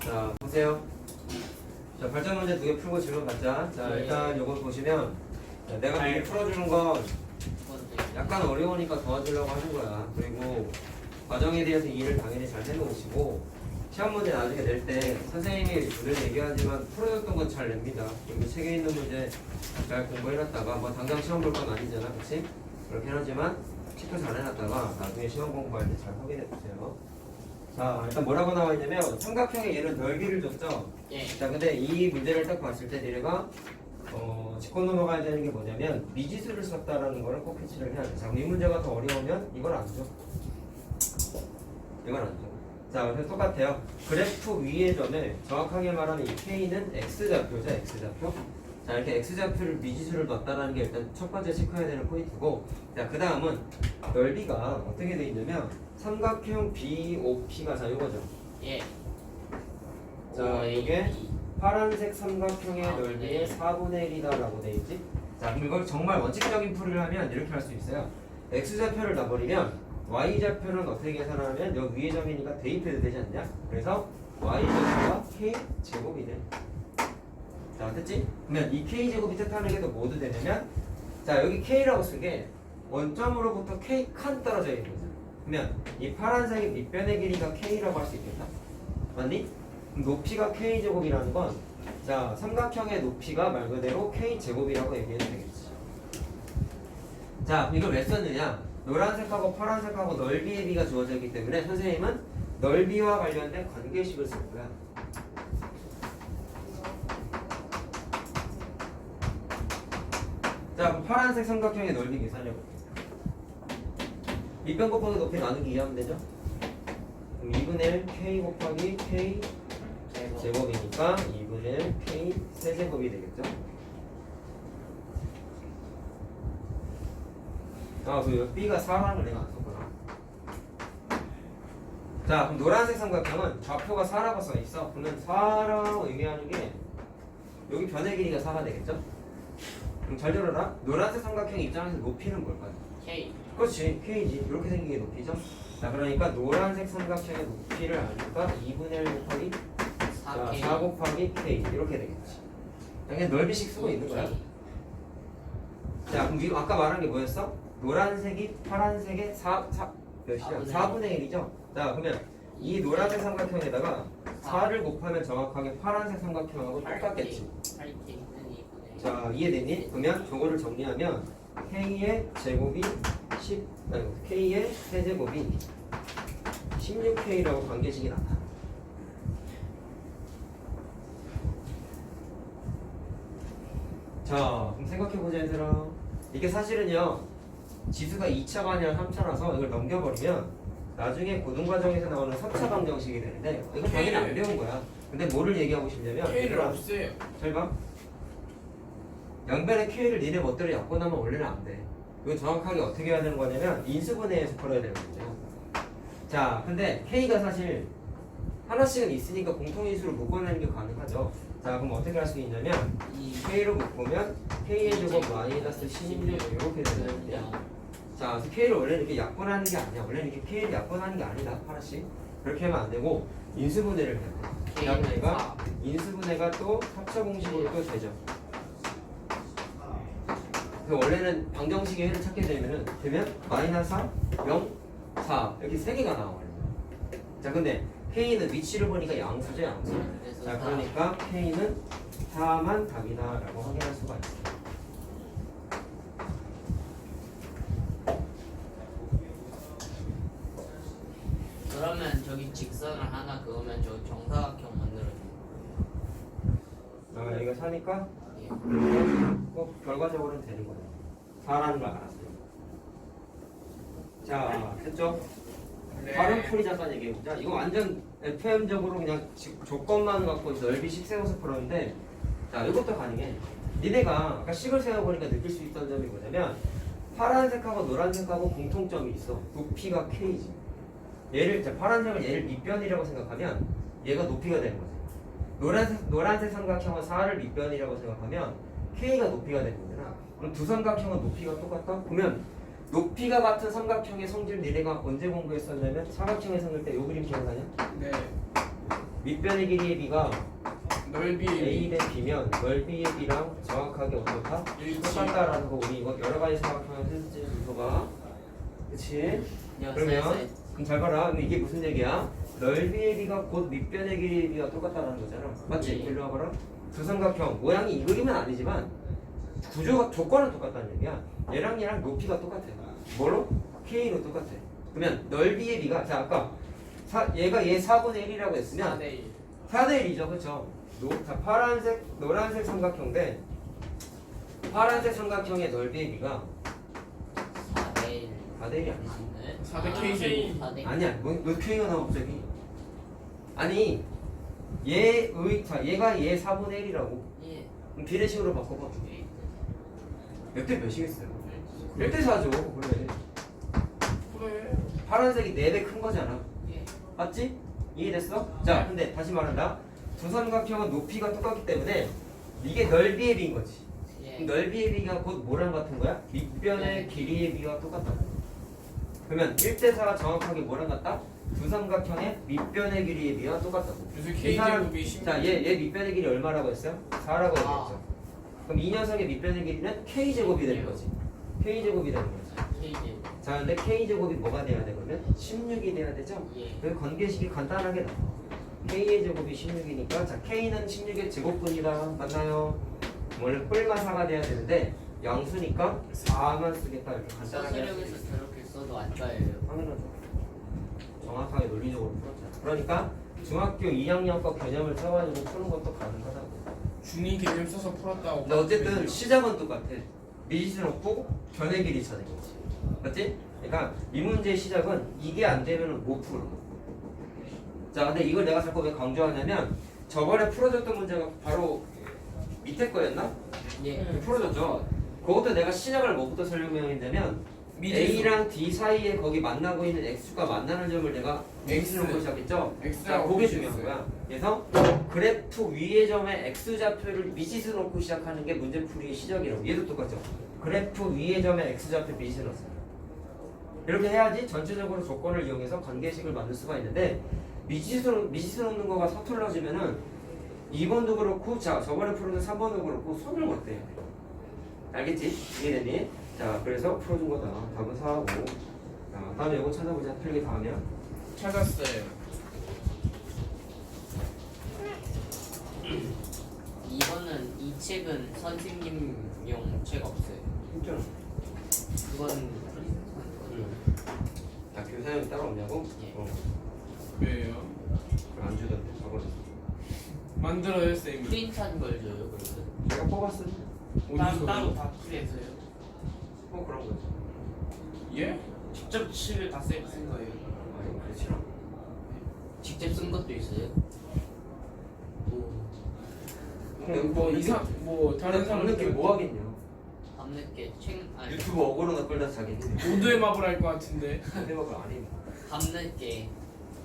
자, 보세요. 자, 발전 문제 2개 풀고 질문 받자. 자, 네. 일단 요거 보시면 자, 내가 미리 풀어주는 건 약간 어려우니까 도와주려고 하는 거야. 그리고 과정에 대해서 이해를 당연히 잘 해놓으시고 시험 문제 나중에 낼 때 선생님이 늘 얘기하지만 풀어줬던 건 잘 냅니다. 여기 책에 있는 문제 잘 공부해놨다가 뭐 당장 시험 볼 건 아니잖아, 그렇지? 그렇긴 하지만 체크 잘 해놨다가 나중에 시험 공부할 때 잘 확인해보세요. 자, 일단 뭐라고 나와 있냐면 삼각형의 얘는 넓이를 줬죠. 예. 자, 근데 이 문제를 딱 봤을 때 니네가 짚고 넘어가야 되는 게 뭐냐면 미지수를 썼다라는 거를 꼭 캐치를 해야 돼. 자, 그럼 이 문제가 더 어려우면 이걸 안 줘. 이걸 안 줘. 자, 그래서 똑같아요. 그래프 위의 점에 정확하게 말하면 이 K는 X좌표죠, X좌표. 자, 이렇게 X좌표를 미지수를 놨다라는 게 일단 첫 번째 체크해야 되는 포인트고, 자, 그 다음은 넓이가 어떻게 돼 있냐면 삼각형 BOP가 자, 요거죠. 예. 자, 이게 파란색 삼각형의 넓이의 4분의 1이다라고 돼 있지. 자, 그럼 이걸 정말 원칙적인 풀이를 하면 이렇게 할 수 있어요. X좌표를 놔버리면 Y좌표는 어떻게 계산하면 여기 위의 점이니까 대입해도 되지 않냐? 그래서 Y좌표가 K제곱이 돼. 자, 됐지? 그러면 이 K제곱이 뜻하는 게 또 뭐도 되냐면, 자, 여기 K라고 쓴 게 원점으로부터 K 칸 떨어져 있는 거죠. 그러면 이 파란색의 밑변의 길이가 K라고 할 수 있겠다. 맞니? 높이가 K제곱이라는 건, 자, 삼각형의 높이가 말 그대로 K제곱이라고 얘기해도 되겠지. 자, 이걸 왜 썼느냐? 노란색하고 파란색하고 넓이의 비가 주어져 있기 때문에 선생님은 넓이와 관련된 관계식을 쓸 거야. 자, 그럼 파란색 삼각형의 넓이 계산해볼게요. 밑변 곱하기 높이 나누기 2하면 되죠? 그럼 2분의 1 K 곱하기 K 제곱이니까 2분의 1 K 세제곱이 되겠죠? 아, 그 B가 4라는 걸 내가 안 썼구나. 자, 그럼 노란색 삼각형은 좌표가 4라고 써있어. 그러면 4라고 의미하는 게 여기 변의 길이가 4가 되겠죠? 그럼 잘 들어라. 노란색 삼각형 입장에서 높이는 뭘까요? K. 그렇지, K지. 이렇게 생긴 게 높이죠? 자, 그러니까 노란색 삼각형의 높이를 아니까 2분의 1 곱하기 4K. 4 곱하기 K 이렇게 되겠지. 그냥 넓이식 쓰고 있는 거야. 자, 그럼 이거 아까 말한 게 뭐였어? 노란색이 파란색의 몇이야? 4분의 1이죠? 자, 그러면 이 노란색 삼각형에다가 4를 곱하면 정확하게 파란색 삼각형하고 똑같겠지. 8K는 2분의 자, 이해됐니? 그러면 저거를 정리하면 K의 제곱이 10, 아니, K의 세제곱이 16K라고 관계식이 나타나. 자, 그럼 생각해보자, 얘들아. 이게 사실은요, 지수가 2차가 아니라 3차라서 이걸 넘겨버리면 나중에 고등과정에서 나오는 3차 방정식이 되는데 이거 당연히 안 배운 거야. 근데 뭐를 얘기하고 싶냐면 K를 없애요. 잘 봐. 양변의 K를 니네 멋대로 약분하면 원래는 안 돼. 이건 정확하게 어떻게 해야 되는 거냐면 인수분해해서 풀어야 되는 거죠. 자, 근데 K가 사실 하나씩은 있으니까 공통인수를 묶어내는 게 가능하죠. 자, 그럼 어떻게 할 수 있냐면 이 K로 묶으면 K의 제곱 마이너스 16 이렇게 되는 거야. 자, 그래서 K를 원래 이렇게 약분하는 게 아니야. 원래 이렇게 K를 약분하는 게 아니다. 하나씩. 그렇게 하면 안 되고 인수분해를 해야 돼. 그러니까 인수분해가 또 합차 공식으로 또 되죠. 그래서 원래는 방정식의 해를 찾게 되면 마이너스 4, 0, 4 이렇게 세 개가 나와요. 자, 근데 K는 위치를 보니까 양수죠, 양수. 자, 그러니까 K는 4만 답이다라고 확인할 수가 있어요. 그러면 저기 직선을 하나 그으면 저 정사각형 만들어줘. 여기가 4니까 예. 꼭 결과적으로는 되는 거예요. 4라는 걸 알았어요. 자, 됐죠? 다른 풀이 잠깐 얘기해보자. 이거 완전 FM적으로 그냥 조건만 갖고 넓이식 세워서 풀었는데, 자, 이것도 가능해. 니네가 아까 식을 세워보니까 느낄 수 있던 점이 뭐냐면 파란색하고 노란색하고 공통점이 있어. 높이가 K지. 파란색을 얘를 밑변이라고 생각하면 얘가 높이가 되는 거지. 노란색 삼각형은 4를 밑변이라고 생각하면 K가 높이가 되는 거잖아. 그럼 두 삼각형은 높이가 똑같다? 그러면 높이가 같은 삼각형의 성질 니네가 언제 공부했었냐면 사각형의 성질 때 요 그림 기억나냐? 네. 밑변의 길이의 b가 넓이의 a 대 b면 넓이의 b랑 정확하게 어떻다? 똑같다라는 거 우리 이거 여러 가지 생각하면 했지 문서가. 그치? 그러면 그럼 잘 봐라. 그럼 이게 무슨 얘기야? 넓이의 b가 곧 밑변의 길이의 b가 똑같다는 거잖아. 맞지? 네. 일로 와봐라. 두 삼각형 모양이 이 그림은 아니지만 구조가 조건은 똑같다는 얘기야. 얘랑 높이가 똑같아. 뭐로? K로 똑같아. 그러면 넓이의 b가 자 아까 얘가 얘 4분의 1이라고 했으면 4대1 4대 1이죠, 그렇죠? 자 파란색, 노란색 삼각형 대 파란색 삼각형의 넓이의 b가 4대1 4대 1이 아니지. 4대 K 제곱. 4대1 아니야, 뭐 K가 나와 갑자기? 아니 자 얘가 얘 4분의 1이라고. 예. 그럼 비례식으로 바꿔봐. 몇 대 몇이겠어요? 1대 4죠. 그래. 그래. 파란색이 4배 큰 거잖아. 예. 맞지? 이해됐어? 자, 근데 다시 말한다. 두 삼각형은 높이가 똑같기 때문에 이게 넓이의 b인 거지. 예. 그럼 넓이의 b가 곧 뭐랑 같은 거야? 밑변의 길이의 b가 똑같다. 그러면 1대 4가 정확하게 뭐랑 같다? 두 삼각형의 밑변의 길이의 b가 똑같다고. 그래서 이 K 사람- 제곱이 10. 자, 얘 밑변의 길이 얼마라고 했어요? 4라고 얘기했죠. 그럼 이 녀석의 밑변의 길이는 k 제곱이 되는 거지. k 제곱이 되는 거지. K제 자, 근데 k 제곱이 뭐가 돼야 돼 그러면? 16이 돼야 되죠? 예. 그 관계식이 간단하게 나와. k의 제곱이 16이니까 자 k는 16의 제곱분이다. 맞나요? 원래 뿔마 4가 돼야 되는데 양수니까 4만 쓰겠다. 이렇게 간단하게 할 수 서술형에서 있어. 저렇게 써도 안 짜예요. 당연하죠. 정확하게 논리적으로 풀었잖아. 그러니까 중학교 2학년 거 개념을 써가지고 푸는 것도 가능하다고. 중이 개념 써서 풀었다고. 근데 어쨌든 시작은 똑같아. 미지수는 없고 변의 길이 찾는 거지. 맞지? 그러니까 이 문제의 시작은 이게 안 되면 못 풀어. 자, 근데 이걸 내가 자꾸 왜 강조하냐면 저번에 풀어줬던 문제가 바로 밑에 거였나? 예. 풀어줬죠. 그것도 내가 시작을 뭐부터 설명했냐면 A랑 D 사이에 거기 만나고 있는 X가 만나는 점을 내가 X 놓고 시작했죠. 자, X라고 그게 중요한 표시했어요. 거야. 그래서 그래프 위의 점에 X 좌표를 미지수 놓고 시작하는 게 문제풀이의 시작이라고. 얘도 똑같죠. 그래프 위의 점에 X 좌표 미지수 넣었어요. 이렇게 해야지 전체적으로 조건을 이용해서 관계식을 만들 수가 있는데 미지수 놓는 거가 서툴러지면은 2번도 그렇고 자 저번에 풀어준 3번도 그렇고 손을 못 대요. 알겠지? 이해됐니? 자 그래서 풀어준 거다. 답은 4하고 자 다음에 이거 찾아보자. 필기 다 하면 찾았어요. 2번은 이 책은 선생님용 책 없어요. 힘들어. 그건 야 교사님 따로 없냐고? 예. 왜요? 안 주던데 저번에 만들어요 쌤이. 프린트한 걸 줘요. 그러면 제가 뽑았어. 어디서? 다 풀이했어요. 그런 거지. 예? 직접 칠을 다 쓴 거예요. 아니 그렇지라. 직접 쓴 것도 있어요. 오. 그럼 뭐 이상 뭐 다른 다른 게 사람들 뭐 하겠냐? 밤늦게 책 아니 유튜브 어그로나 끌다 자겠지. 모두의 마블 할 것 같은데. 대박을 안 해. 밤늦게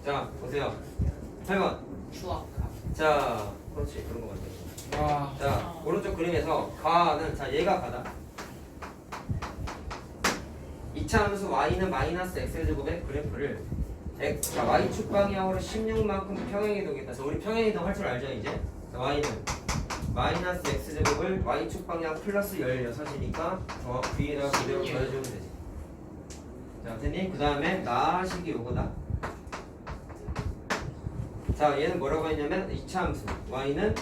자 보세요. 8번. 추악함. 자 그렇지 그런 거 같아. 와. 자 오른쪽 그림에서 가는 자 얘가 가다. 2차 함수 y는 마이너스 x제곱의 그래프를 자, y축 방향으로 16만큼 평행이동했다. 자 우리 평행이동 할 줄 알죠 이제? 자, y는 마이너스 x제곱을 y축 방향 플러스 16이니까 V에다가 그대로 16. 더해주면 되지. 자 됐니? 그 다음에 나식이 요거다. 자 얘는 뭐라고 했냐면 2차 함수 y는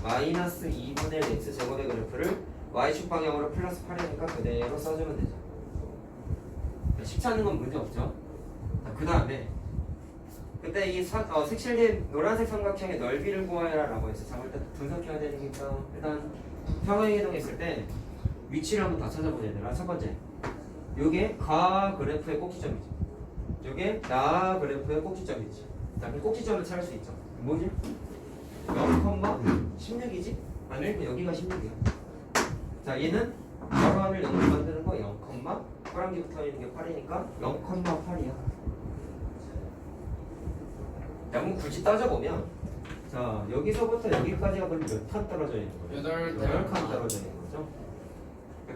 마이너스 2분의 1 x제곱의 그래프를 y축 방향으로 플러스 8이니까 그대로 써주면 되죠. 식 찾는 건 문제 없죠. 그 다음에 그때 이 색실린 노란색 삼각형의 넓이를 구하여라 라고 했어. 자 일단 분석해야 되니까 일단 평행이동 했을 때 위치를 한번 다 찾아보자 얘들아. 첫 번째 요게 가 그래프의 꼭지점이지. 요게 나 그래프의 꼭지점이지. 자 그럼 꼭지점을 찾을 수 있죠. 뭐지? 0,16이지? 아니 여기가 16이야. 자 얘는 괄호를 0로 만드는 거 0, 호랑이 붙어 있는 게 8이니까 0,8이야. 야, 그럼 굳이 따져보면 자 여기서부터 여기까지가 그럼 몇 칸 떨어져 있는 거예요? 8칸 떨어져 있는 거죠.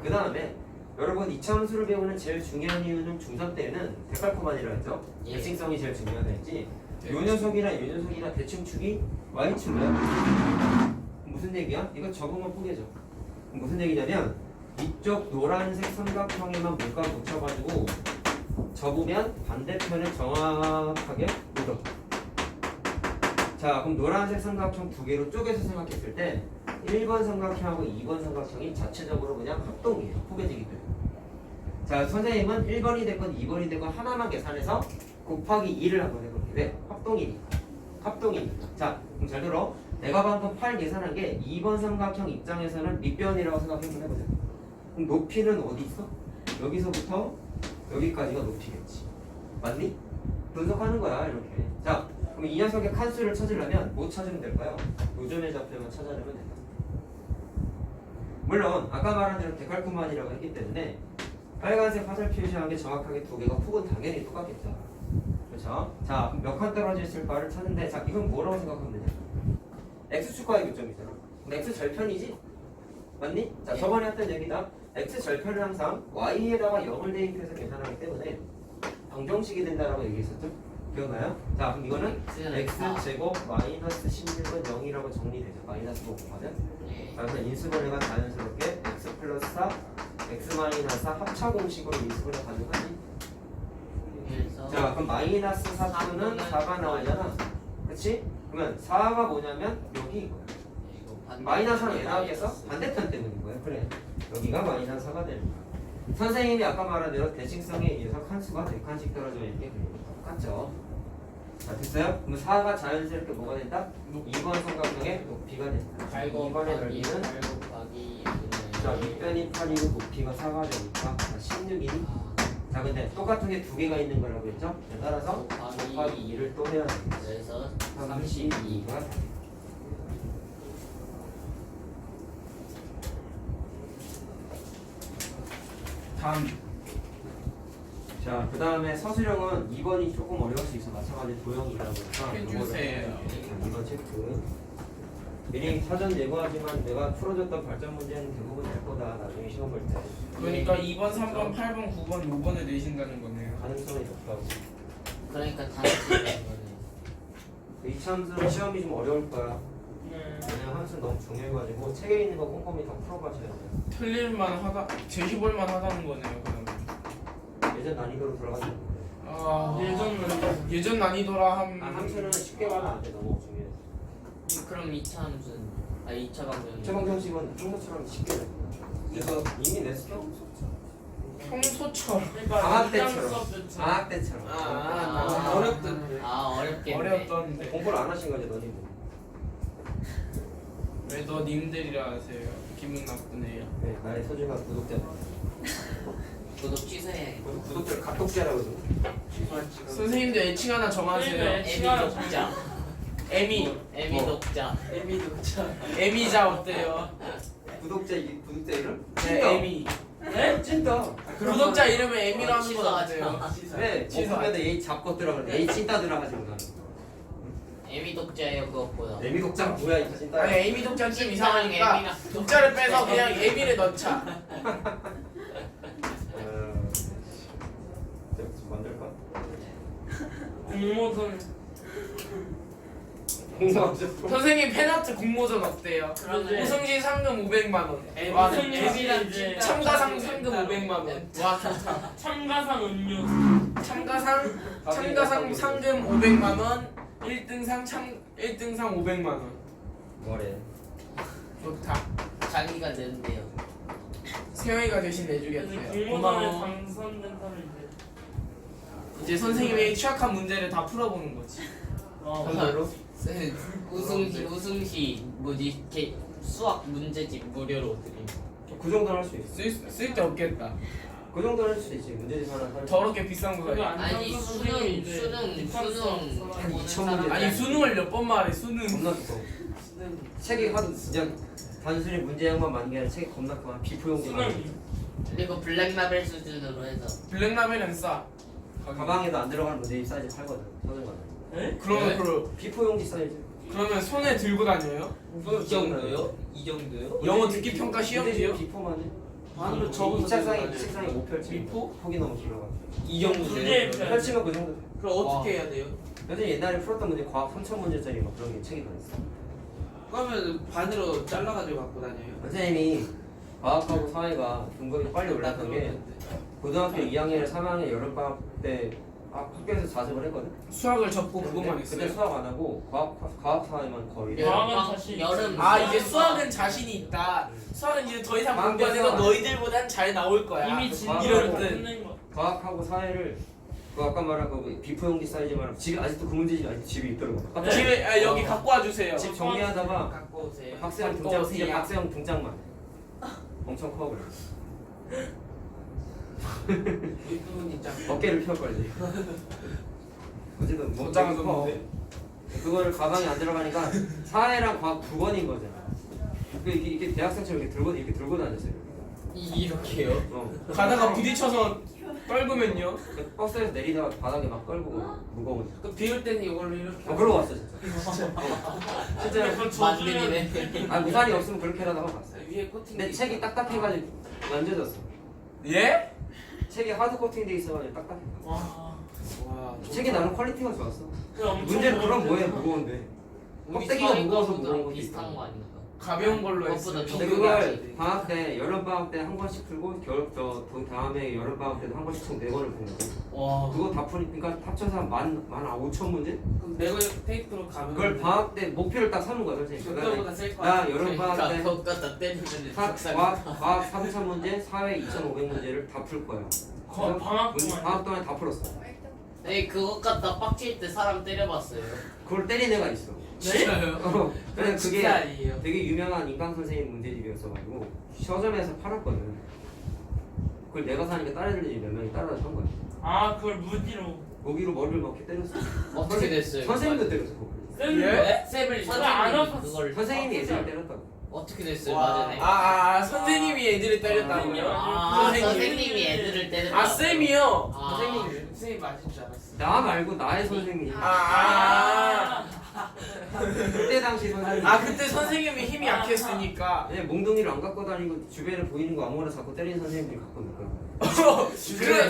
그 다음에 여러분 이차함수를 배우는 제일 중요한 이유는 중3 때는 데칼코마니라 했죠? 예. 대칭성이 제일 중요하다 했지. 요 녀석이랑 대칭축이 y축이야. 무슨 얘기야? 이거 적으면 포개져. 무슨 얘기냐면 이쪽 노란색 삼각형에만 물감 붙여가지고 접으면 반대편에 정확하게 묻어. 자, 그럼 노란색 삼각형 두 개로 쪼개서 생각했을 때 1번 삼각형하고 2번 삼각형이 자체적으로 그냥 합동이에요. 포개지기 때문에. 자, 선생님은 1번이 됐건 2번이 됐건 하나만 계산해서 곱하기 2를 한번 해볼게요. 왜? 합동이니까. 자, 그럼 잘 들어. 내가 방금 8 계산한 게 2번 삼각형 입장에서는 밑변이라고 생각해보면 해보자. 그럼 높이는 어디 있어? 여기서부터 여기까지가 높이겠지. 맞니? 분석하는 거야, 이렇게. 자, 그럼 이 녀석의 칸수를 찾으려면 뭐 찾으면 될까요? 요점의 좌표만 찾아내면 된다. 물론 아까 말한 대로 데칼코만이라고 했기 때문에 빨간색 화살 표시한 게 정확하게 두 개가 폭은 당연히 똑같겠죠. 그렇죠? 자, 그럼 몇 칸 떨어져 있을까를 찾는데, 자, 이건 뭐라고 생각하면 되냐? x축과의 교점이잖아. 그럼 x 절편이지? 맞니? 자, 저번에 했던 얘기다. x 절편은 항상 y에다가 0을 대입해서 계산하기 때문에 방정식이 된다라고 얘기했었죠? 기억나요? 자, 그럼 이거는 x제곱 마이너스 16은 0이라고 정리되죠. 마이너스 5거든. 그래서 인수분해가 자연스럽게 x 플러스 4, x 마이너스 4 합차 공식으로 인수분해 가능하지. 자, 그럼 마이너스 4는 4가 나오잖아. 그치? 그러면 4가 뭐냐면 여기 이거야. 마이너스 4는 왜 나오겠어? 반대편 때문인 거야. 그래. 여기가 마이너스 4가 되는 거야. 선생님이 아까 말한 대로 대칭성에 의해서 칸수가 100칸씩 떨어져 있는 게 똑같죠. 자, 됐어요? 그럼 4가 자연스럽게 뭐가 된다? 2번 삼각형의 높이가 된다. 2번의 넓이는 자, 밑변이 8이고 높이가 4가 되니까 16이니. 자, 근데 똑같은 게 두 개가 있는 거라고 했죠? 따라서 곱하기 2를 또 해야 되겠지. 그래서 32가 다음. 자, 그 다음에 서술형은 2번이 조금 어려울 수 있어. 마찬가지 도형이다 보니까 해주세요. 2번 체크. 미리 사전 예고하지만 내가 풀어줬던 발전 문제는 대부분 될 거다. 나중에 시험 볼 때. 그러니까 2번, 3번, 8번, 9번, 5번을 내신다는 거네요. 가능성이 높다고. 그러니까 단식이라는 거네. 이 참수는 시험이 좀 어려울 거야. 왜냐면 함수 너무 중요해가지고 책에 있는 거 꼼꼼히 다 풀어가셔야 돼요. 틀릴만 하다, 제시볼만 하다는 거네요. 그러면. 예전 난이도로 들어가는 거예요. 아, 예전 난이도라 함. 함수는 쉽게 가면 안 돼. 너무 중요해. 그럼 2차 함수는 2차 방정은 최방정식은 평소처럼 쉽게 돼. 이거 이미 냈어? 평소처럼. 방학 때처럼. 방학 때처럼. 어렵던데. 어렵겠네. 어렵던데. 공부를 안 하신 거지 너님. 왜 너 님들이라 하세요? 기분 나쁘네요. 네, 나의 소중한 구독자. 구독 취소해. 구독자 각독자라고 좀. 선생님도 애칭 하나 정하세요. 에미 독자. 에미. 에미 독자. 에미자 어때요? 구독자 이름? 네, 에미. 네? 찐따. 구독자 이름을 에미로 하는 건 취소하지 어때요? 마. 네, 지수한테 얘 잡고 들어가. 얘 찐따 들어가지고 나는. 에미 독자예요 그것보다. 에미 독자 뭐야 이 찐따. 아니 에미 독자 좀 이상하니까 에미나. 독자를 빼서 그냥 에미를 넣자. 좀 만들까? 공모전 공모하죠. 선생님 팬아트 공모전 어때요? 그러네. 우승시 상금 500만 원. 와, 무슨 에미랑 에미랑 참가상 상금 500만 원. 와 좋다. 참가상 음료 참가상 상금 500만 원. 1등상 500만 원. 뭐래? 좋다. 자기가 낸대요. 세영이가 대신 내주겠어요. 공모전에 고마워. 당선된 사람인데 이제 선생님이 취약한 문제를 다 풀어보는 거지. 정말로? 우승시 뭐지 수학 문제집 무료로 드림. 그 정도는 할 수 있어. 쓸데 없겠다. 그 정도는 할 수 있지. 문제집 하나 할 수. 더럽게 비싼 거 아니야? 아니 수능 한 2,000 문제. 아니 수능을 몇 번 말해 수능. 겁나 두꺼워. 책이 하도 그냥 단순히 문제형만 많은 게 아니라 책이 겁나 크고 비포 용지 많아. 그리고 블랙라벨 수준으로 해서 블랙라벨은 싸. 가방에도 안 들어가는 문제집 사이즈 팔거든. 서른거든. 네? 그러면 비포 용지 사이즈. 그러면 손에 들고 다녀요? 이 정도요? 영어 듣기 평가 시험지요? 비포만 해. 반으로 이 접어서 책상이 못 펼치. 비포? 폭이 너무 길어가지고. 이 정도 펼치면 그 정도. 그럼 어떻게 해야 돼요? 요즘 옛날에 풀었던 문제 과학 3천 문제짜리 막 그런 게 책이 들어있어. 그러면 반으로 잘라가지고 갖고 다녀요. 선생님이 과학하고 사회가 등급이 빨리 올랐던 게 고등학교 2학년, 3학년 여름방학 때 학교에서 자습을 했거든. 수학을 접고 그것만 그때 했어요. 수학 안 하고 과학 사회만 거의. 과학은 자신 여름 아 이제 수학은 자신이 있다. 수학은 이제 더 이상 공부 안 해도 너희들보단 잘 나올 거야. 이미 과학- 이럴 진도를 때. 끝낸 거. 과학하고 사회를 그 아까 말한 그 비포 용지 사이즈만 집에 아직도 그 문제집 아직도 집에 있더라고. 네. 집에 여기 갖고 와주세요. 집 정리하다가 갖고 오세요. 박세영 갖고 등장 오세요. 진짜 박세영 등장만 엄청 커 그래. 이분 진짜. 어깨를 펴걸지. 어쨌든 뭐 도장은 커. 없는데. 그거를 가방에 안 들어가니까 사회랑 과학 두 번인 거잖아. 이게 대학생처럼 이렇게 들고 다녔어요. 이렇게요? 어. 가다가 부딪혀서 떨구면요. 그 버스에서 내리다가 바닥에 막 떨고 무거운. 그 비울 때는 이걸로 이렇게. 그러고 왔어 진짜. 진짜. 그걸 져주면 만들이네. 아 우산이 없으면 그렇게 하다가 봤어. 위에 코팅. 근데 책이 딱딱해가지고 만져졌어. 예? 책이 하드 코팅돼 있어가지고 딱딱해. 와. 와. 책이 나는 퀄리티가 좋았어. 그래, 엄청 문제는 그럼 무거운데. 뭐해 무거운데. 우리 껍데기가 사회 무거워서 거보다 무거운 것도 비슷한 있고. 거 아닌가? 가벼운 걸로 그것보다 했어요. 좀 근데 그게 그걸 아니지. 방학 때 여름 방학 때 한 번씩 풀고 겨울 그 다음에 여름 방학 때도 한 번씩 총 4번을 푸는 거. 와. 그거 다 푸니까 합쳐서 한 15,000 문제? 그럼 내가 테이프로 가면. 그걸 방학 때 목표를 딱 삼는 거야 선생님. 그거보다 쓸 거야. 나 여름 방학 때 그거 갖다 때리면 과학 3,000 문제, 사회 2,500 문제를 다 풀 거야. 방학 동안. 방학 동안에 다 풀었어. 에이 그거 갖다 빡칠 때 사람 때려봤어요. 그걸 때린 애가 있어. 진짜요? 근데 그게 진짜 아니에요. 되게 유명한 인강 선생님 문제집이었어가지고 서점에서 팔았거든. 그걸 내가 사니까 다른 애들이 몇 명이 따라서 한 거야. 아 그걸 무디로. 거기로 머리를 막 이렇게 때렸어. 어떻게 됐어요? 선생님도 때렸어. 그걸. 예? 쌤을 그거 안 선생님이 아팠어. 그걸 선생님이 애들을 때렸다고. 어떻게 됐어요? 와. 맞네. 선생님이 애들을 때렸다고요? 아, 선생님이. 선생님이 애들을 때렸다. 아 쌤이요? 아. 선생님 맞을 줄 알았어. 나 말고 나의 선생님. 그때 당시 선생님. 그때 선생님이 힘이 약했으니까. 그냥 몽둥이를 안 갖고 다니고 주변에 보이는 거 아무거나 잡고 때리는 선생님들이 갖고 있는 거야.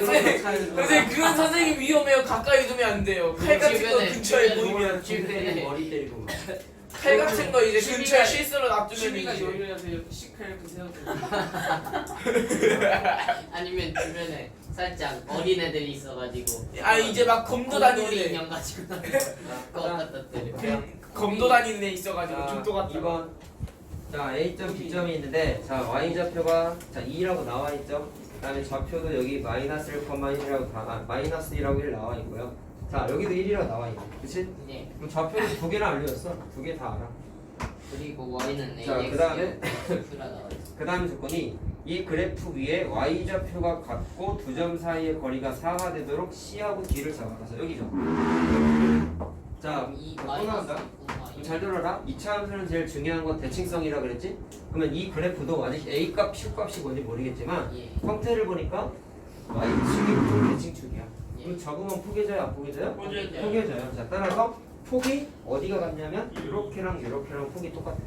선생님 그런 선생님 위험해요. 가까이 두면 안 돼요. 칼 같은 거 주변에, 근처에 주변에 보이면 줄 때리고 머리 때리고 막. 칼 같은 거 이제 취미가- 근처에 실수로 놔두면 취미가 이제 요리라서 이렇게 시크를 이렇게 세워도 아니면 주변에 살짝 어린 애들이 있어가지고. 이제 막 검도 곰돌이 다니는 인형 가지고 그거 갖다 때려. 검도 다니는 애 있어가지고 중도 같은 거. 2번. 자 A점 B점이 있는데 자 Y좌표가 자 2라고 나와 있죠. 그 다음에 좌표도 여기 마이너스 1,1이라고 마이너스 1하고 1 나와 있고요. 자 여기도 1이라고 나와 있고 그치? 네. 그럼 좌표는 두 개나 알려줬어. 두 개 다 알아. 그리고 Y는 자, AX 그다음에 Q라 나와 있어. 그 다음에 조건이 이 그래프 위에 Y좌표가 같고 두 점 사이의 거리가 4가 되도록 C하고 D를 잡아서 여기죠. 자, 이 또 마이너스 나온다. 그럼 잘 들어라. 2차 함수는 제일 중요한 건 대칭성이라 그랬지? 그러면 이 그래프도 아직 A 값, Q 값이 뭔지 모르겠지만 예. 형태를 보니까 Y축이 대칭축이야. 예. 그럼 적으면 포개져요? 안 포개져요? 포개져요. 포개져요. 자, 따라서 폭이 어디가 같냐면 이렇게랑 이렇게랑 폭이 똑같아요.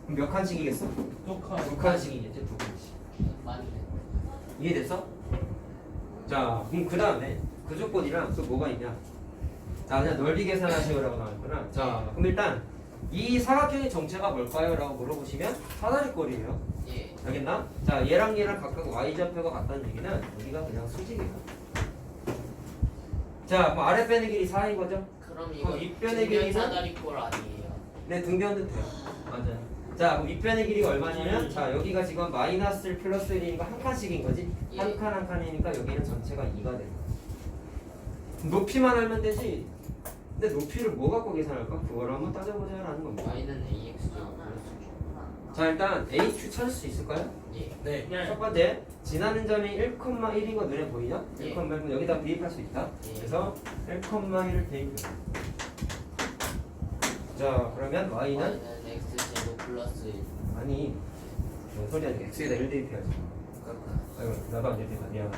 그럼 몇 칸씩이겠어? 두 칸씩이겠지, 두 칸씩. 맞네. 이해됐어? 자, 그럼 그 다음에 그 조건이랑 또 뭐가 있냐? 자, 그냥 넓이 계산하시오라고 나왔구나. 자, 그럼 일단 이 사각형의 정체가 뭘까요? 라고 물어보시면 사다리꼴이에요. 예. 알겠나? 자, 얘랑 얘랑 각각 y좌표가 같다는 얘기는 여기가 그냥 수직이에요. 자, 그럼 아래 빼는 길이 4인 거죠? 그럼 이거 윗변의 길이는? 사다리꼴 아니에요. 네, 등변도 돼요. 맞아요. 자, 그럼 윗변의 길이가 얼마냐면 자, 여기가 지금 마이너스 1 플러스 1이니까 한 칸씩인 거지? 예. 한 칸 한 칸이니까 여기는 전체가 2가 돼요. 높이만 알면 되지. 근데 높이를 뭐 갖고 계산할까? 그걸 한번 따져보자라는 겁니다. Y는 AX죠. 자, 일단 AQ 찾을 수 있을까요? 예. 네. 첫 번째, 지나는 점이 1,1인 거 눈에 보이죠? 예. 1,1은 여기다 대입할 수 있다. 예. 그래서 1,1을 대입해. 자, 그러면 Y는 Y는 X 제곱 플러스 1. 아니, 뭔 소리 하지? X에다 1 대입해야지. 그렇구나. 아이고, 나도 안 대입해. 미안하다.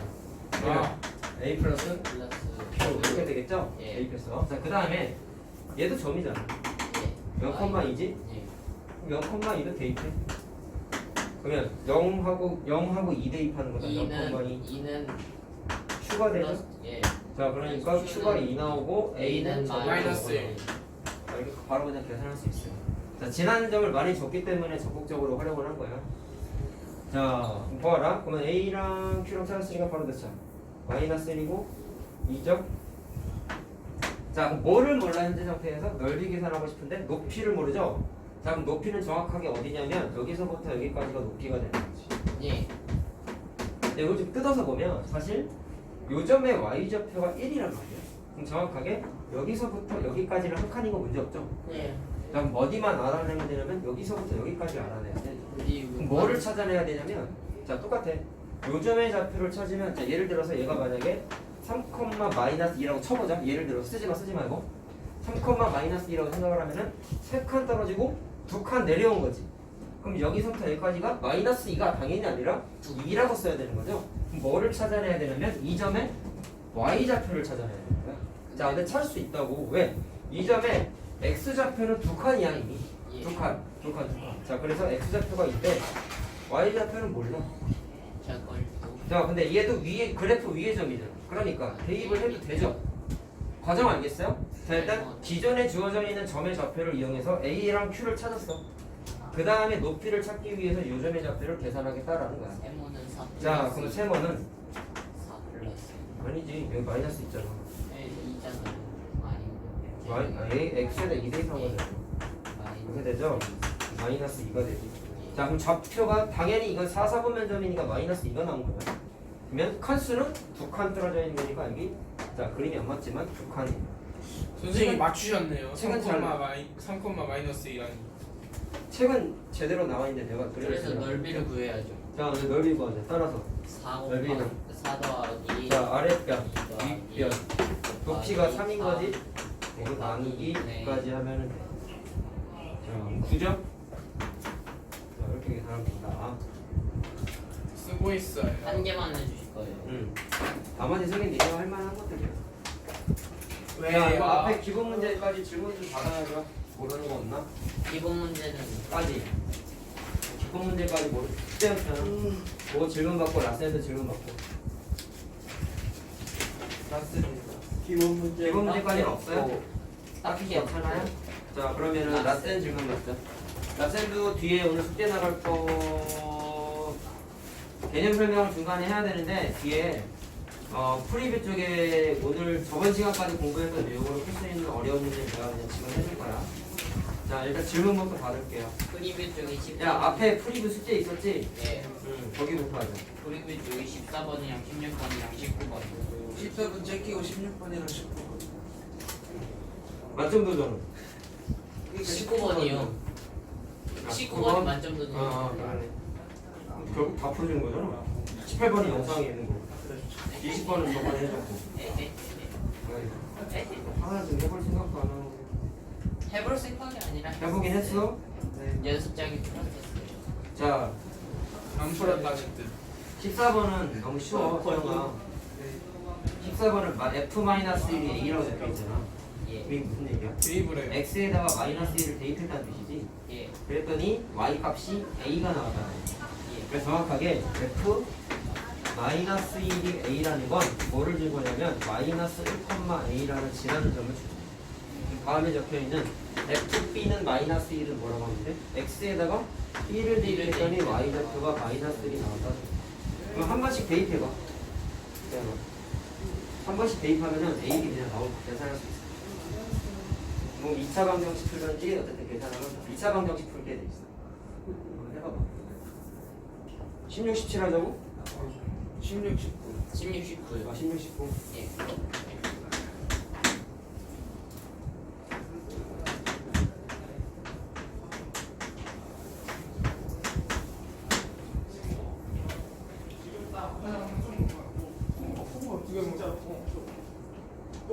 아. A 플러스 플러스 Q 이렇게 되겠죠? 예. 대입했어. 자, 그 다음에 얘도 점이잖아. 예. 0,2지? 예. 0,2도 대입해. 그러면 0하고 2 대입하는 거다. 0,2 2는 Q가 되죠? 플러스 예. 자 그러니까 Q가 2 나오고 A는 A는 마이너스 1. 이렇게 바로 그냥 계산할 수 있어요. 자 지난 점을 많이 줬기 때문에 적극적으로 활용을 한 거야. 자 보아라. 그러면 A랑 Q랑 찾았으니까 바로 됐죠. 마이너스 1이고 2죠. 자 그럼 뭐를 몰라 현재 상태에서 넓이 계산하고 싶은데 높이를 모르죠. 자 그럼 높이는 정확하게 어디냐면 여기서부터 여기까지가 높이가 되는 거지. 예. 근데 이걸 좀 뜯어서 보면 사실 요점의 y좌표가 1이란 말이야. 그럼 정확하게 여기서부터 여기까지는 한 칸인 거 문제 없죠? 예. 자 그럼 어디만 알아내면 되냐면 여기서부터 여기까지 알아내야 돼. 우리 그럼 뭐를 찾아내야 되냐면 자 똑같아. 요점의 좌표를 찾으면 자 예를 들어서 얘가 만약에 3,-2라고 쳐보자. 예를 들어서 쓰지 말고 3,-2라고 생각을 하면은 3칸 떨어지고 2칸 내려온 거지. 그럼 여기서부터 여기까지가 마이너스 2가 당연히 아니라 2라고 써야 되는 거죠. 그럼 뭐를 찾아내야 되냐면 이 점의 y좌표를 찾아내야 되는 거야. 자 근데 찾을 수 있다고. 왜? 이 점의 x좌표는 2칸이야 이미. 예. 2칸. 자 그래서 x좌표가 있대. y좌표는 몰라. 저걸 또 자 근데 얘도 위에 그래프 위에 점이잖아. 그러니까 대입을 해도 되죠. 과정 알겠어요? 자 일단 기존에 주어져 있는 점의 좌표를 이용해서 A랑 Q를 찾았어. 그 다음에 높이를 찾기 위해서 요점의 좌표를 계산하겠다라는 거야. 세모는 4 자 그럼 세모는 4 플러스 아니지 여기 마이너스 있잖아. 에 2잖아요. X에다 2 대입한 거죠. 이렇게 되죠? 마이너스 2가 되지. 자 그럼 좌표가 당연히 이건 4, 4분 면점이니까 마이너스 2가 나온 거야. 그러면 칸수는 2칸 떨어져 있는 거니까 여기 자 그림이 안 맞지만 2칸이에요. 선생님이 맞추셨네요. 책은 잘 3, 마이너스 1이라니. 책은 제대로 나와 있는데 내가 그래서 그려서 넓이를 구해야죠. 자 오늘 넓이 구하자. 따라서 4 넓이는? 4 더하기 자 아랫변 더하기 윗변 높이가 3인 거지. 아, 이거 나누기 네. 9까지 하면은 돼. 자 9죠? 자 이렇게 계산하면 된다. 쓰고 있어요. 한 개만 해주실 거예요. 나머지 생긴 니가 할 만한 것들이야. 왜? 자 이거 앞에 기본 문제까지 질문 좀 받아야죠. 모르는 거 없나? 기본 문제는 까지. 기본 문제까지 모르. 숙제였잖아. 그거 질문 받고 라센도 질문 받고. 기본 문제. 기본 문제까지는 없어요? 딱히 없잖아요. 자 그러면은 라센 질문 받자. 라센도 뒤에 오늘 숙제 나갈 거 개념 설명을 중간에 해야 되는데 뒤에 프리뷰 쪽에 오늘 저번 시간까지 공부했던 내용으로 풀 수 있는 어려운 문제를 제가 그냥 지금 해줄 거야. 자 일단 질문부터 받을게요. 프리뷰 쪽이 14번. 야 앞에 프리뷰 숙제 있었지? 예. 거기부터 하자. 프리뷰 쪽이 14번이랑 16번이랑 19번. 14분 제끼고 16분이랑 19분. 만점 도전은? 19번이요. 19번이 만점 도전. 그러네. 결국 다 풀어준 거잖아. 18번이 영상에 있는 거. 20번은 저번에 해줬고. 하나 좀 해볼 생각도 안 하고. 해볼 생각이 아니라 해보긴 했어? 연습장이 풀었었어요. 자, 안 풀었다는 뜻. 14번은 너무 쉬워, 소영아. 14번은 F-1이 A라고 적혀있잖아. 예. 이게 무슨 얘기야? 드리블 해요. X에다가 마이너스 1을 대입했다는 뜻이지. 예. 그랬더니 Y 값이 A가 나왔잖아. 예. 그래서 정확하게 F-1이 A라는 건 뭐를 줄 거냐면 마이너스 1,A라는 지라는 점을 주죠. 다음에 적혀있는 FB는 마이너스 1은 뭐라고 하면 돼? X에다가 1을 대입했더니 Y좌표가 마이너스 1이 나왔다. 그럼 한 번씩 대입해봐. 한 번씩 대입하면은 A이 그냥 나오고 계산할 수 있어. 뭐 2차 방정식 풀든지 어쨌든 계산하면 2차 방정식 풀게 돼 있어. 한번 해봐봐. 16, 17 하자고? 16, 19. 16, 19요. 16, 19. 예.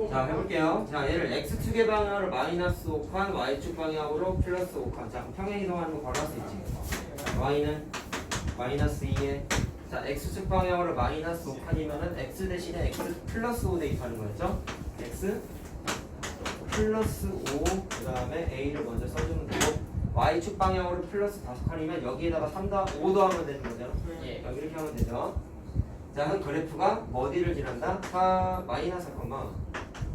자 해볼게요. 자 얘를 x축의 방향으로 마이너스 5칸, y축 방향으로 플러스 5칸. 자 평행 이동하는 거 바로 할 수 있지. y는 마이너스 2에 자 x축 방향으로 마이너스 5칸이면은 x 대신에 x 플러스 5 대입하는 거였죠. x 플러스 5 그 다음에 a를 먼저 써주면 되고 y축 방향으로 플러스 5칸이면 여기에다가 3 5 더하면 되는 거죠. 예. 여기 이렇게 하면 되죠. 자, 그 그래프가 어디를 지난다? 마이너스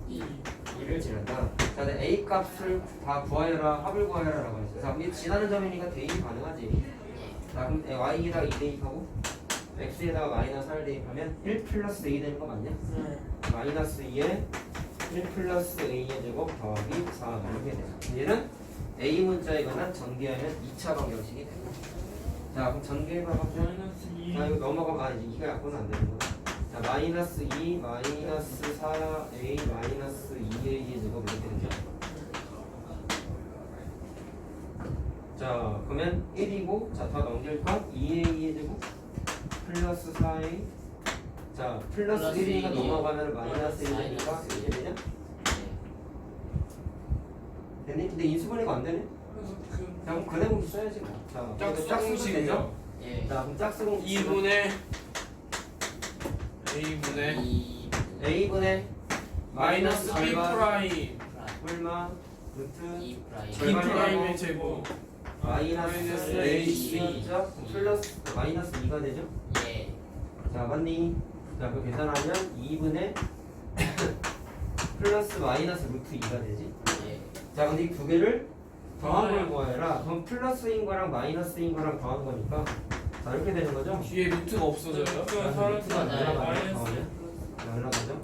2를 지난다. 자, 근데 A 값을 다 구하여라, 합을 구하여라라고 했어. 자, 이게 지나는 점이니까 대입이 가능하지. 자, 그럼 Y에다가 2 대입하고 X에다가 마이너스 4를 대입하면 1 플러스 A 되는 거 맞냐? 마이너스 2에 1 플러스 A의 제곱 더하기 4 이렇게 돼요. 얘는 A 문자이거나 전개하면 2차 방정식이 돼요. 자, 그럼 전개해봐봐. 마이너스 2. 자, 이거 넘어가면 아니 이가 약분은 안 되는 거야. 자, 마이너스 2 마이너스 4A 마이너스 2A의 제곱 이렇게 되죠. 자, 그러면 1이고 자, 더 넘길까? 2A의 제곱 플러스 4A 자, 플러스 플러스 1이니까 1이 넘어가면 마이너스 1이니까 이게 되냐? 됐니? 근데 인수분해가 안 되네? 자, 그럼 그 대목이 써야지 뭐. 자, 짝수도 되죠? 예. 자, 그럼 짝수공 2분의 A분의 A분의 마이너스 B 프라임 얼마? 루트 2 프라임. B 프라임의 제곱 마이너스 AC. AC 플러스 마이너스 2가 되죠? 예. 자, 맞니? 자, 그 계산하면 2분의 플러스 마이너스 루트 2가 되지? 예. 자, 근데 이 두 개를 더한 걸 구하여라. 그럼 플러스인 거랑 마이너스인 거랑 더한 거니까 자, 이렇게 되는 거죠? 뒤에 루트가 없어져요. 루트가 루트가 네, 날라가죠? 마이너스. 날라가죠?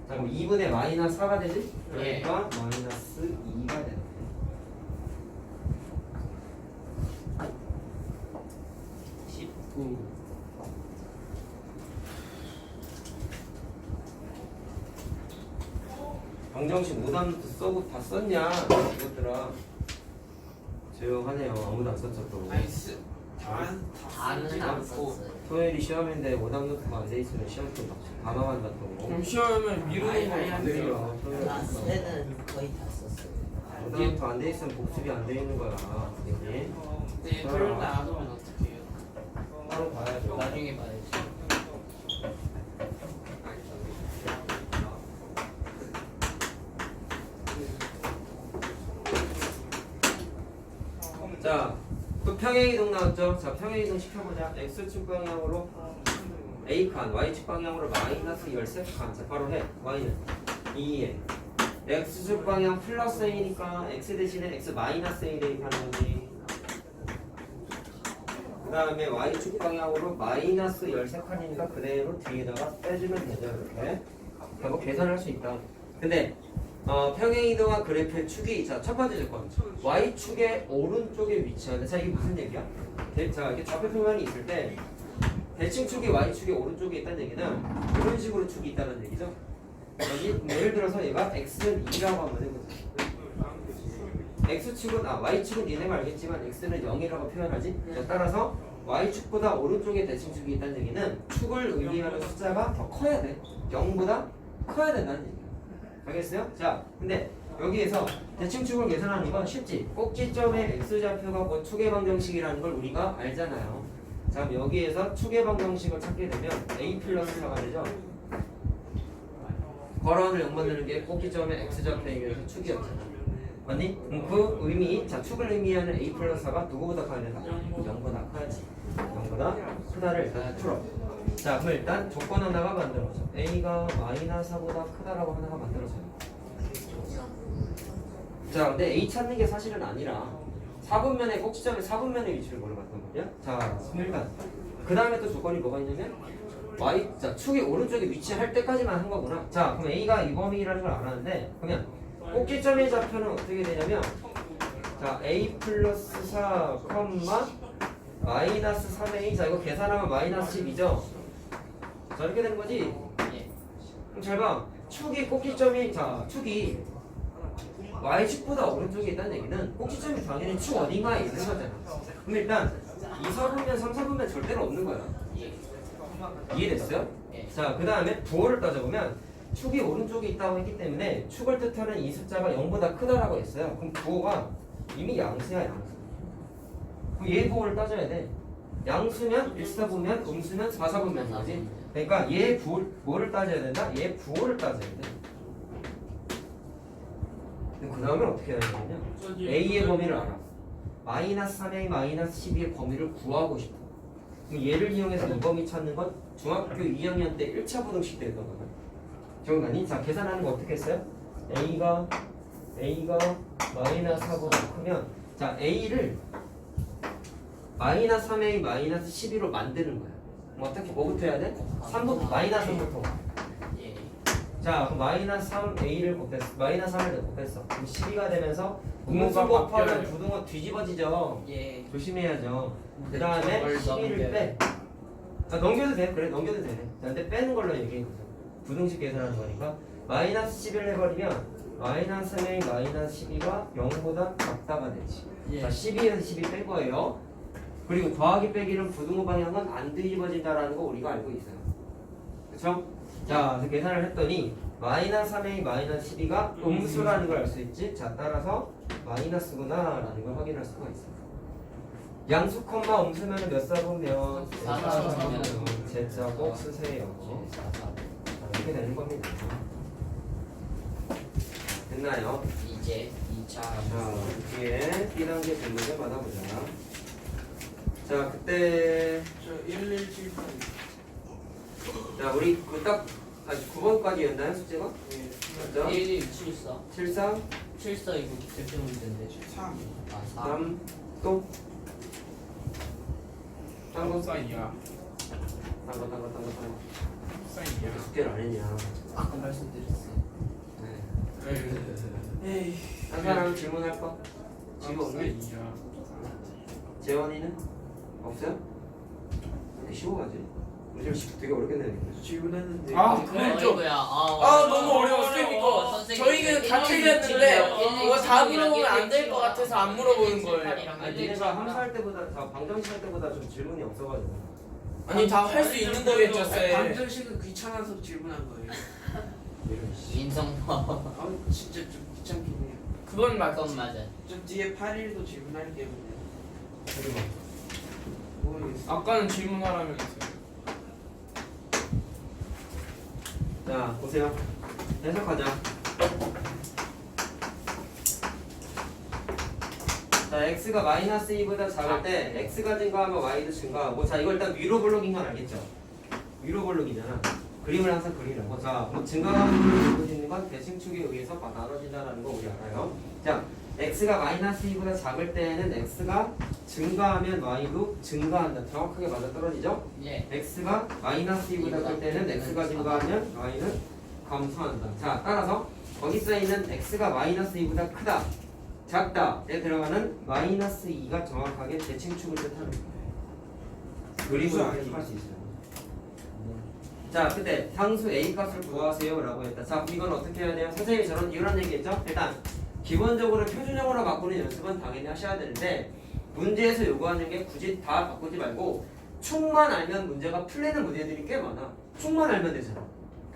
자, 그럼 2분의 마이너스 4가 되지? 예. 그러니까 마이너스 2가 되는 거예요. 19 방정식 오답도 써고 다 썼냐? 이것들아. 조용하네요. 아무도 안 썼죠 또. 나이스 다는 안 썼어요. 토요일이 시험인데 오답 노트가 안 돼 있으면 시험 때 다 망한다 또. 그럼 시험하면 미루는 건 안 돼요. 라스는 거의 다 썼어요. 오답 노트 안 돼 있으면 복습이 안 돼 있는 거야. 이게 네, 토요일 날 오면 어떡해요? 따로 봐야죠. 나중에 봐야지. 자, 또 평행이동 나왔죠? 자, 평행이동 시켜보자. X축 방향으로 A칸, Y축 방향으로 마이너스 13칸. 자, 바로 해. Y는 2에 X축 방향 플러스 A니까 X 대신에 X 마이너스 A 대입하는 거지. 그 다음에 Y축 방향으로 마이너스 13칸이니까 그대로 뒤에다가 빼주면 되죠. 이렇게 결국 계산할 수 있다. 근데 평행이동한 그래프의 축이 자, 첫 번째 조건 Y축의 오른쪽에 위치하는 자, 이게 무슨 얘기야? 자, 이게 좌표 평면이 있을 때 대칭축이 Y축의 오른쪽에 있다는 얘기는 이런 식으로 축이 있다는 얘기죠. 여기 예를 들어서 얘가 X는 2라고 한번 해보자. X축은 Y축은 얘네가 알겠지만 X는 0이라고 표현하지. 자, 따라서 Y축보다 오른쪽에 대칭축이 있다는 얘기는 축을 의미하는 숫자가 더 커야 돼. 0보다 커야 된다는 얘기야. 알겠어요? 자, 근데 여기에서 대칭축을 계산하는 건 쉽지. 꼭지점의 X좌표가 뭐 축의 방정식이라는 걸 우리가 알잖아요. 자, 그럼 여기에서 축의 방정식을 찾게 되면 A 플러스 4가 되죠. 괄호를 0 만드는 게 꼭지점의 X좌표이면서 축이었잖아. 맞니? 그 의미, 자, 축을 의미하는 A 플러스 4가 누구보다 커야 된다? 0보다 커야지. 0보다 크다를 일단 풀어. 자, 그럼 일단 조건 하나가 만들어져. A가 마이너스 4보다 크다라고 하나가 만들어져요. 자, 근데 A 찾는 게 사실은 아니라 4분면의 꼭지점의 4분면의 위치를 물어봤단 말이야. 자, 일단 그 다음에 또 조건이 뭐가 있냐면 Y, 자, 축이 오른쪽에 위치할 때까지만 한 거구나. 자, 그럼 A가 이 범위라는 걸 알았는데 그러면 꼭지점의 좌표는 어떻게 되냐면 자, A 플러스 4, 마이너스 3A. 자, 이거 계산하면 마이너스 10이죠. 자, 이렇게 되는 거지. 예. 그럼 잘 봐. 축이 꼭지점이 자, 축이 Y축보다 오른쪽에 있다는 얘기는 꼭지점이 당연히 축 어딘가에 있는 거잖아. 그럼 일단 2사분면, 3사분면 절대로 없는 거야. 예. 이해됐어요? 예. 자, 그 다음에 부호를 따져보면 축이 오른쪽에 있다고 했기 때문에 축을 뜻하는 이 숫자가 0보다 크다라고 했어요. 그럼 부호가 이미 양수야, 양수. 그럼 얘 부호를 따져야 돼. 양수면 1사분면, 음수면 4사분면인 거지. 그러니까 얘 부호를 따져야 된다? 얘 부호를 따져야 돼. 그 다음에 어떻게 해야 되냐면 A의 범위를 알아. 마이너스 3A, 마이너스 12의 범위를 구하고 싶어. 그럼 얘를 이용해서 이범위 찾는 건 중학교 2학년 때 1차 부등식 때 했던 거거든. 기억나니? 자, 계산하는 거 어떻게 했어요? A가 마이너스 4보다 크면 자, A를 마이너스 3A 마이너스 12로 만드는 거야. 그럼 어떻게 뭐부터 해야 돼? 3부터 마이너스 3부터. 예. 자, 그럼 마이너스 3A를 곱했어. 마이너스 3을 곱했어. 그럼 12가 되면서 부등호가 분수 곱하면 바뀌어요. 부등호 뒤집어지죠. 예. 조심해야죠. 그 다음에 저걸 12를 넘겨요. 빼. 아, 넘겨도 돼. 그래, 넘겨도 돼. 자, 근데 빼는 걸로 얘기해보자. 부등식 계산하는 거니까. 마이너스 11을 해버리면 마이너스 3A 마이너스 12가 0보다 작다가 되지. 예. 자, 12에서 12 뺄 거예요. 그리고 더하기 빼기는 부등호 방향은 안 뒤집어진다라는 거 우리가 알고 있어요. 그쵸? 자, 그래서 계산을 했더니 마이너스 3A 마이너스 12가 음수라는 걸 알 수 있지. 자, 따라서 마이너스구나 라는 걸 확인할 수가 있어요. 양수 콤마 음수면 몇 사보면 사사보면 제자 꼭 쓰세요. 자, 이렇게 되는 겁니다. 됐나요? 이제 2차 자, 뒤에 B단계 질문을 받아보자. 자, 그때 저 1178. 자, 우리 그 딱 9번까지였나요, 숙제가? 예. 맞죠? 1174 73, 74 이거 대표 문제인데 3. 아 4. 3, 또? 딴 거? 사이야. 딴 거. 사이야. 숙제를 안 했냐? 아까 말씀드렸어요. 네. 에이. 한 사람 질문할 거? 지금 없니? 사이야. 재원이는? 없어요? 왜 이렇게 쉬워가지? 문제를 되게 어렵게 내야겠네. 질문했는데. 아, 그거 그건 좀. 어이구야. 아 너무 어려워 쌤 이거. 선생님, 저희는 다 틀렸는데 이거 다 물어보면 안 될 것 같아서 안 물어보는 거예요. 아니, 니네가 함수할 때보다, 다 방정식 할 때보다 좀 질문이 없어가지고. 아니 다 할 수 있는 거겠죠 쌤. 방정식은 귀찮아서 질문한 거예요. 이런 씨. 인성파. 아 진짜 좀 귀찮긴 해요. 그건 맞. 그건 맞아. 좀 뒤에 8일도 질문할게요. 하지마. 모르겠어. 아까는 질문하라면 했어요. 자, 보세요. 해석하자. 자, x가 마이너스 2보다 작을 때 x가 증가하면 y도 증가하고, 자, 이거 일단 위로 볼록인 건 알겠죠? 위로 볼록이잖아. 그림을 항상 그리라고. 자, 뭐 증가하면 이루어지는 건 대칭축에 의해서 나눠진다는 거 우리 알아요. 자, x가 마이너스 2보다 작을 때는 x가 증가하면 y도 증가한다. 정확하게 맞아 떨어지죠? 예. x가 마이너스 2보다 클 때는 x가 증가하면 y는 감소한다. 자, 따라서 거기 써있는 x가 마이너스 2보다 크다, 작다에 들어가는 마이너스 2가 정확하게 대칭축을 뜻하는 거예요. 그림으로 해석할 수 있어요. 자, 그때 상수 a 값을 구하세요 라고 했다. 자, 그럼 이건 어떻게 해야 돼요? 선생님이 이런 얘기했죠? 일단 기본적으로 표준형으로 바꾸는 연습은 당연히 하셔야 되는데, 문제에서 요구하는 게 굳이 다 바꾸지 말고 축만 알면 문제가 풀리는 문제들이 꽤 많아. 축만 알면 되잖아.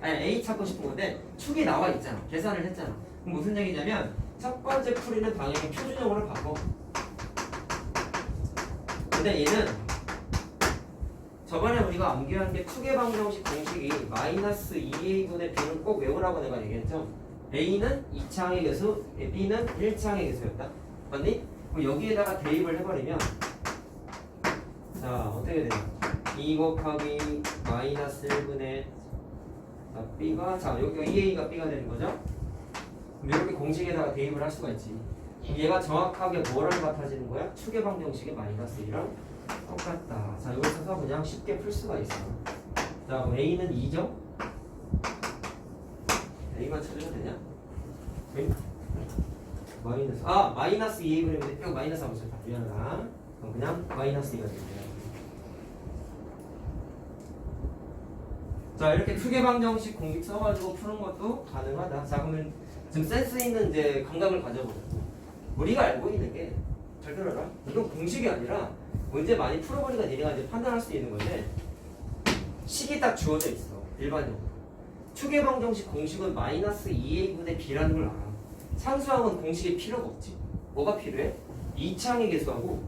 아니, A 찾고 싶은 건데 축이 나와 있잖아. 계산을 했잖아. 그럼 무슨 얘기냐면 첫 번째 풀이는 당연히 표준형으로 바꿔. 근데 얘는 저번에 우리가 암기한 게 축의 방정식 공식이 마이너스 2a분의 b는 꼭 외우라고 내가 얘기했죠. a는 2차항의 개수, b는 1차항의 개수였다. 맞니? 그럼 여기에다가 대입을 해버리면 자, 어떻게 돼요? 2 곱하기 마이너스 1분의 b가, 자, 여기 2a가 b가 되는 거죠? 그럼 이렇게 공식에다가 대입을 할 수가 있지. 그럼 얘가 정확하게 뭐랑 같아지는 거야? 축의 방정식이 마이너스 1이랑 똑같다. 자, 이걸 써서 그냥 쉽게 풀 수가 있어. 자, 그럼 a는 2죠? a만 찾으면 되냐? 마이너스, 마이너스 2a 그러면 이거 마이너스 하고 있었다. 미안하다. 그럼 그냥 마이너스 2가 됩니다. 자, 이렇게 크게 방정식 공식 써가지고 푸는 것도 가능하다. 자, 그러면 지금 센스 있는 이제 감각을 가져보자. 우리가 알고 있는 게, 잘 들어라. 이건 공식이 아니라 문제 많이 풀어보니까 니네가 이제 판단할 수 있는 건데, 식이 딱 주어져 있어. 일반적으로. 축의 방정식 공식은 마이너스 2a분의 b라는 걸 알아. 상수항은 공식이 필요가 없지. 뭐가 필요해? 2차항의 개수하고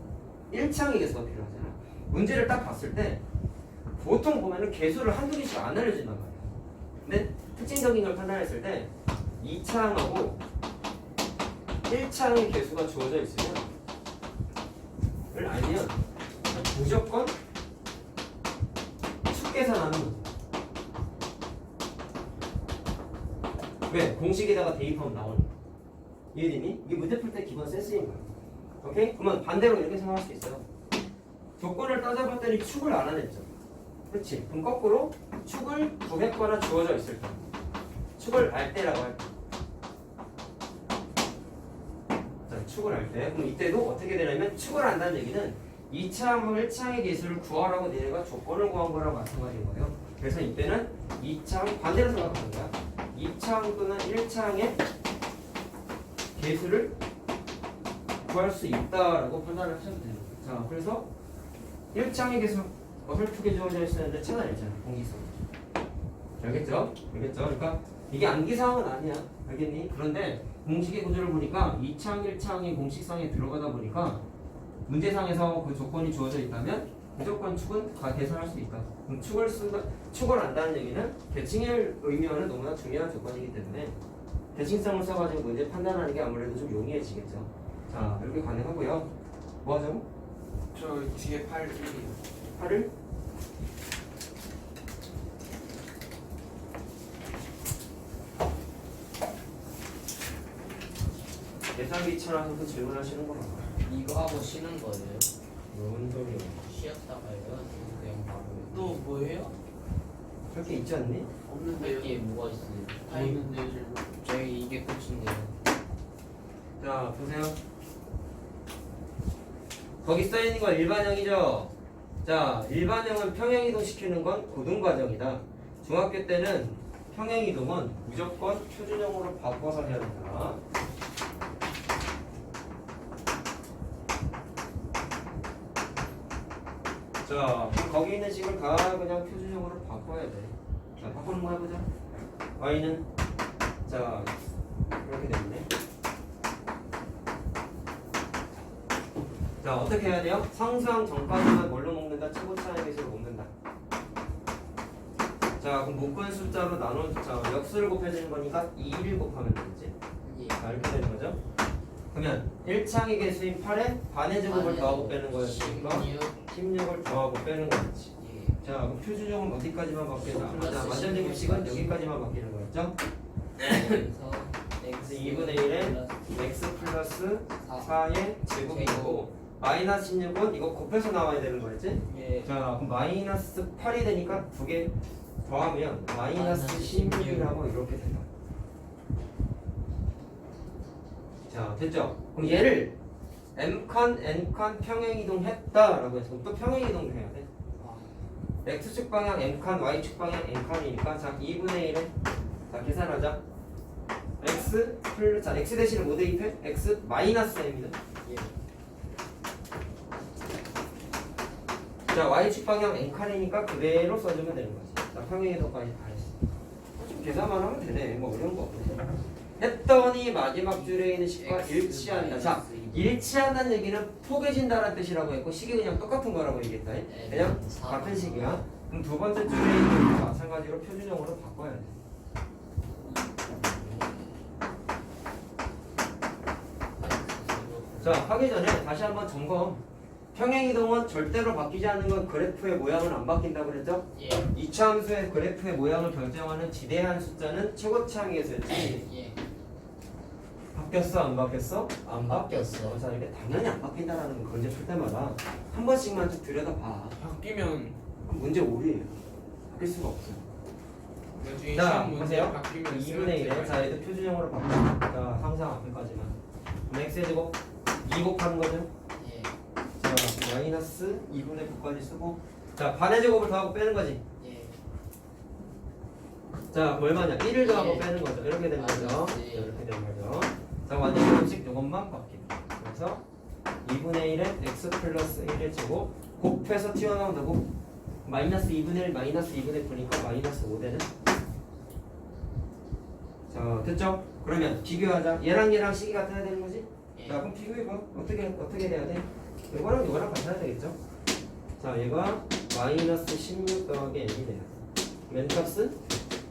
1차항의 개수가 필요하잖아. 문제를 딱 봤을 때 보통 보면은 개수를 한두 개씩 안 알려진단 말이야. 근데 특징적인 걸 판단했을 때 2차항하고 1차항의 개수가 주어져 있으면 을 알면 무조건 계산하는 거지. 왜? 공식에다가 대입하면 나오니까. 이해되니? 이게 문제 풀 때 기본 센스인 거야. 오케이? 그러면 반대로 이렇게 생각할 수 있어요. 조건을 따져봤더니 축을 알아냈죠. 그렇지? 그럼 거꾸로 축을 구했거나 주어져 있을 때 축을 알 때라고 할 때. 자, 축을 알 때. 그럼 이때도 어떻게 되냐면 축을 안다는 얘기는 2차항과 1차항의 개수를 구하라고 얘네가 조건을 구한 거랑 마찬가지인 거예요. 그래서 이때는 2차항 반대로 생각하는 거야. 2차항 또는 1차항의 개수를 구할 수 있다라고 판단을 하셔도 돼요. 자, 그래서 1차항의 개수 어설프게 주어져 있었는데 찾아냈잖아. 공기성. 알겠죠? 알겠죠? 그러니까 이게 암기사항은 아니야. 알겠니? 그런데 공식의 구조를 보니까 2차항, 1차항이 공식상에 들어가다 보니까 문제상에서 그 조건이 주어져 있다면 무조건 축은 다 계산할 수 있다. 그럼 축을 안다는 얘기는 대칭을 의미하는 너무나 중요한 조건이기 때문에 대칭성을 써가지고 문제 판단하는 게 아무래도 좀 용이해지겠죠. 자, 이렇게 가능하고요. 뭐 하자고? 저 뒤에 8이요. 8을 계산기 차라서도 질문하시는 거 봐요. 이거 하고 쉬는 거예요? 뭔 소리야? 쉬었다가요? 그냥 바로 또 뭐예요? 그렇게 있지 않니? 없는데요. 이게 뭐가 있어요? 다 있는데요, 질문. 저희 이게 끝인데요. 자, 보세요. 거기 써있는 건 일반형이죠? 자, 일반형은 평행이동 시키는 건 고등과정이다. 중학교 때는 평행이동은 무조건 표준형으로 바꿔서 해야 된다. 자, 그럼 거기 있는 식을 다 그냥 표준형으로 바꿔야 돼. 자, 바꾸는 거 해보자. y는 자, 이렇게 됐네. 자, 어떻게 해야 돼요? 상수항 전까지만 뭘로 먹는다? 최고차항의 개수로 먹는다. 자, 그럼 묶은 숫자로 자, 역수를 곱해주는 거니까 2를 곱하면 되겠지? 예. 자, 이렇게 되는 거죠? 그러면 1차항의 개수인 8에 반의 제곱을 더하고 빼는 거였으니까 16을 더하고 빼는 거였지. 예. 자, 그럼 표준형은 어디까지만 바뀌나? 플러스 자, 완전 제곱식은 여기까지만 바뀌는 거였죠? 그래서 그래서 2분의 1에 x 플러스 4의 제곱이고 마이너스 16은 이거 곱해서 나와야 되는 거였지? 예. 자, 그럼 마이너스 8이 되니까 두 개 더하면 마이너스 16이라고 이렇게 된다. 자, 됐죠? 그럼 얘를 m칸, n칸 평행이동 했다라고 해서 또 평행이동도 해야 돼. x축 방향 m칸, y축 방향 n칸이니까 자, 2분의 1에 자, 계산하자. x 플러스 자, x 대신에 뭐 대입해? x 마이너스 m이다. 예. 자, y축 방향 n칸이니까 그대로 써주면 되는 거지. 자, 평행이동까지 다 했어. 좀 계산만 하면 되네. 뭐 어려운 거 없네. 했더니 마지막 줄에 있는 식과 일치한다. 자, 일치한다는 얘기는 포개진다는 뜻이라고 했고 식이 그냥 똑같은 거라고 얘기했다. 그냥 같은 식이야. 그럼 두 번째 줄에 있는 거 마찬가지로 표준형으로 바꿔야 돼. 자, 하기 전에 다시 한번 점검. 평행이동은 절대로 바뀌지 않는 건 그래프의 모양은 안 바뀐다고 그랬죠? 예. 이차함수의 그래프의 모양을 결정하는 지대한 숫자는 최고차항에서였지. 예. 바뀌었어? 안 바뀌었어? 안 바뀌었어. 바뀌었어. 자, 이게 당연히 안 바뀐다라는 건 문제 풀 때마다 한 번씩만 좀 들여다봐. 바뀌면 그럼 문제 오류예요. 바뀔 수가 없어요. 나중에 자, 시험 문제 보세요. 바뀌면 2분의 1에 자, 얘도 표준형으로 바꿔. 자, 항상 앞에까지만. 그럼 x의 제곱 2 곱하는 거죠? 예. 자, 마이너스 2분의 9까지 쓰고 자, 반의 제곱을 더하고 빼는 거지. 예. 자, 얼마냐? 1을 더하고 예. 빼는 거죠. 이렇게 되는 거죠. 마이너스 일. 이렇게 되는 거죠. 자, 완전 공식 요것만 바뀝니다. 그래서 2분의 1에 x 플러스 1의 제곱 곱해서 튀어나온다고 마이너스 2분의 1 마이너스 2분의 9니까 마이너스 5되는. 자, 됐죠? 그러면 비교하자. 얘랑 식이 같아야 되는 거지? 예. 자, 그럼 비교해봐. 어떻게 돼야 돼? 이거랑 이거랑 같아야 되겠죠? 자, 얘가 마이너스 16 더하기 n이 돼요. 맨값은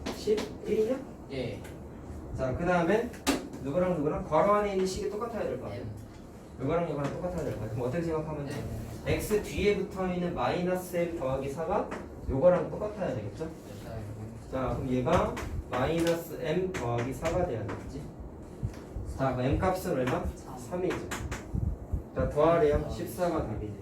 11이냐? 예. 자, 그 다음에 누구랑 괄호 안에 있는 식이 똑같아야 될 거 아니야? M. 이거랑 똑같아야 될 거 아니야? 그럼 어떻게 생각하면 돼? x 뒤에 붙어있는 마이너스 m 더하기 4가 요거랑 똑같아야 되겠죠? 자 그럼 얘가 마이너스 m 더하기 4가 돼야 되겠지? 자 그럼 m 값은 얼마? 3이죠. 자 더하래요. 14가 답이네.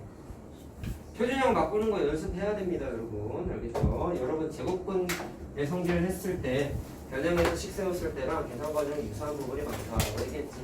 표준형 바꾸는 거 연습해야 됩니다 여러분. 알겠죠? 여러분 제곱근의 성질을 했을 때 변형해서 식 세웠을 때랑 계산 과정이 유사한 부분이 많다라고 얘기했지.